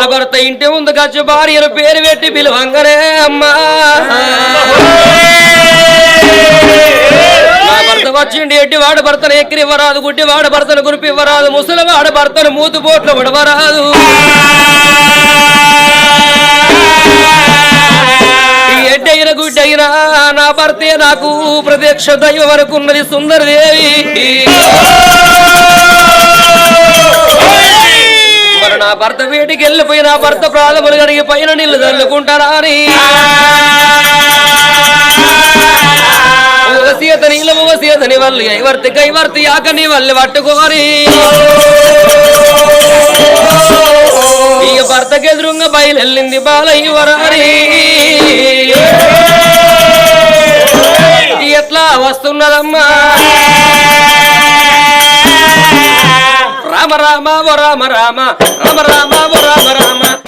మన భర్త ఇంటి ముందు కచ్చి భార్యను పేరు పెట్టి పిలువంగరే అమ్మా నా భర్త వచ్చిండి ఎడ్డి వాడు భర్తను ఎక్కిరివ్వరాదు గుడ్డి వాడు భర్తను గురిపివ్వరాదు ముసలి వాడు భర్తను మూతుపోట్లు విడవరాదు ఎడ్డైన గుడ్డైనా నా భర్తే నాకు ప్రత్యక్ష దైవం వరకు ఉన్నది సుందరదేవి మరి నా భర్త వేటికి వెళ్ళిపోయి నా భర్త ప్రాణములు కడిగి పైన నీళ్లు చల్లుకుంటారా అని సీత నీళ్ళము సీతని వల్లి కైవర్తి ఆకని వల్లి పట్టుకోని ఈ భర్తకి ఎదురుంగ బయలుళ్ళింది బాలయ్యవరాని ఎట్లా వస్తున్నదమ్మా రామ రామ ఓ రామ రామ రామ రామ ఓ రామ